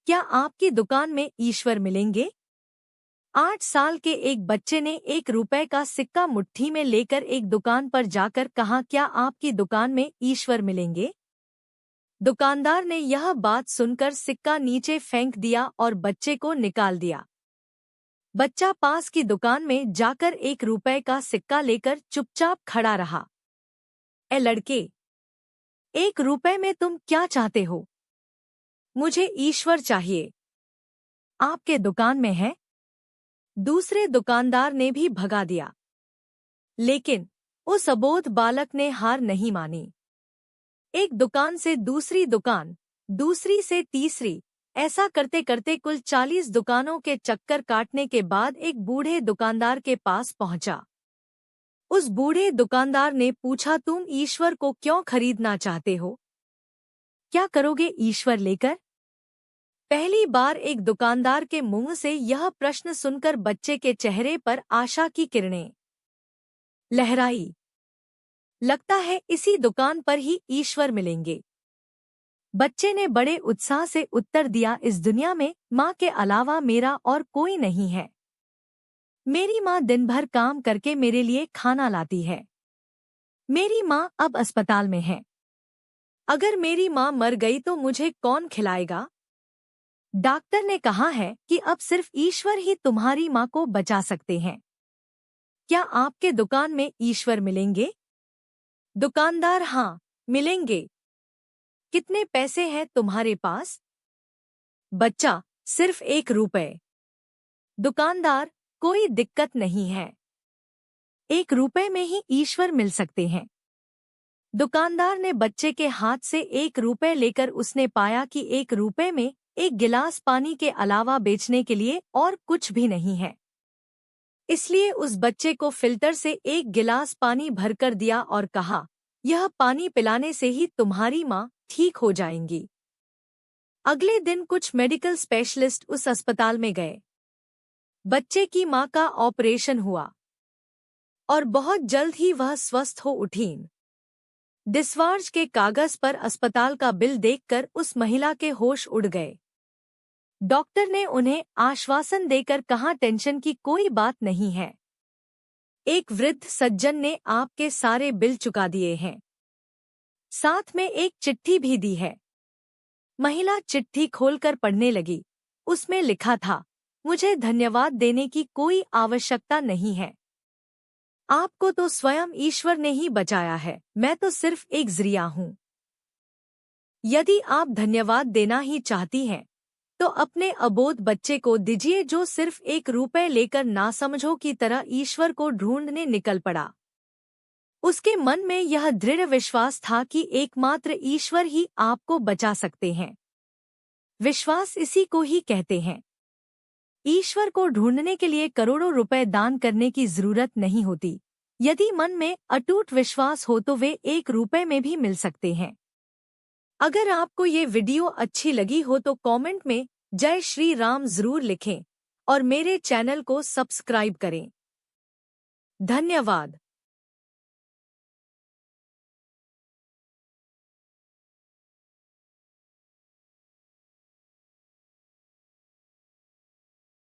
क्या आपकी दुकान में ईश्वर मिलेंगे? 8 साल के एक बच्चे ने 1 रुपए का सिक्का मुट्ठी में लेकर एक दुकान पर जाकर कहा, क्या आपकी दुकान में ईश्वर मिलेंगे? दुकानदार ने यह बात सुनकर सिक्का नीचे फेंक दिया और बच्चे को निकाल दिया। बच्चा पास की दुकान में जाकर 1 रुपए का सिक्का लेकर चुपचाप खड़ा रहा। ए लड़के, 1 रुपए में तुम क्या चाहते हो? मुझे ईश्वर चाहिए। आपके दुकान में है? दूसरे दुकानदार ने भी भगा दिया। लेकिन उस अबोध बालक ने हार नहीं मानी। एक दुकान से दूसरी दुकान, दूसरी से तीसरी, ऐसा करते करते कुल 40 दुकानों के चक्कर काटने के बाद एक बूढ़े दुकानदार के पास पहुंचा। उस बूढ़े दुकानदार ने पूछा, तुम ईश्वर को क्यों खरीदना चाहते हो? क्या करोगे ईश्वर लेकर? पहली बार एक दुकानदार के मुंह से यह प्रश्न सुनकर बच्चे के चेहरे पर आशा की किरणें लहराई। लगता है इसी दुकान पर ही ईश्वर मिलेंगे। बच्चे ने बड़े उत्साह से उत्तर दिया, इस दुनिया में माँ के अलावा मेरा और कोई नहीं है। मेरी माँ दिन भर काम करके मेरे लिए खाना लाती है। मेरी माँ अब अस्पताल में है। अगर मेरी माँ मर गई तो मुझे कौन खिलाएगा? डॉक्टर ने कहा है कि अब सिर्फ ईश्वर ही तुम्हारी माँ को बचा सकते हैं। क्या आपके दुकान में ईश्वर मिलेंगे? दुकानदार, हाँ, मिलेंगे। कितने पैसे हैं तुम्हारे पास? बच्चा, सिर्फ 1 रुपए। दुकानदार, कोई दिक्कत नहीं है। 1 रुपए में ही ईश्वर मिल सकते हैं। दुकानदार ने बच्चे के हाथ से 1 रुपए लेकर उसने पाया कि 1 रुपए में एक गिलास पानी के अलावा बेचने के लिए और कुछ भी नहीं है। इसलिए उस बच्चे को फिल्टर से 1 गिलास पानी भरकर दिया और कहा, यह पानी पिलाने से ही तुम्हारी माँ ठीक हो जाएंगी। अगले दिन कुछ मेडिकल स्पेशलिस्ट उस अस्पताल में गए। बच्चे की माँ का ऑपरेशन हुआ और बहुत जल्द ही वह स्वस्थ हो उठीं। डिस्चार्ज के कागज पर अस्पताल का बिल देखकर उस महिला के होश उड़ गए। डॉक्टर ने उन्हें आश्वासन देकर कहा, टेंशन की कोई बात नहीं है। एक वृद्ध सज्जन ने आपके सारे बिल चुका दिए हैं। साथ में एक चिट्ठी भी दी है। महिला चिट्ठी खोलकर पढ़ने लगी। उसमें लिखा था, मुझे धन्यवाद देने की कोई आवश्यकता नहीं है। आपको तो स्वयं ईश्वर ने ही बचाया है, मैं तो सिर्फ एक जरिया हूँ। यदि आप धन्यवाद देना ही चाहती हैं, तो अपने अबोध बच्चे को दीजिए जो सिर्फ 1 रुपए लेकर नासमझों की तरह ईश्वर को ढूंढने निकल पड़ा। उसके मन में यह दृढ़ विश्वास था कि एकमात्र ईश्वर ही आपको बचा सकते हैं। विश्वास इसी को ही कहते हैं। ईश्वर को ढूंढने के लिए करोड़ों रुपए दान करने की जरूरत नहीं होती। यदि मन में अटूट विश्वास हो तो वे 1 रुपए में भी मिल सकते हैं। अगर आपको ये वीडियो अच्छी लगी हो तो कमेंट में जय श्री राम जरूर लिखें और मेरे चैनल को सब्सक्राइब करें। धन्यवाद।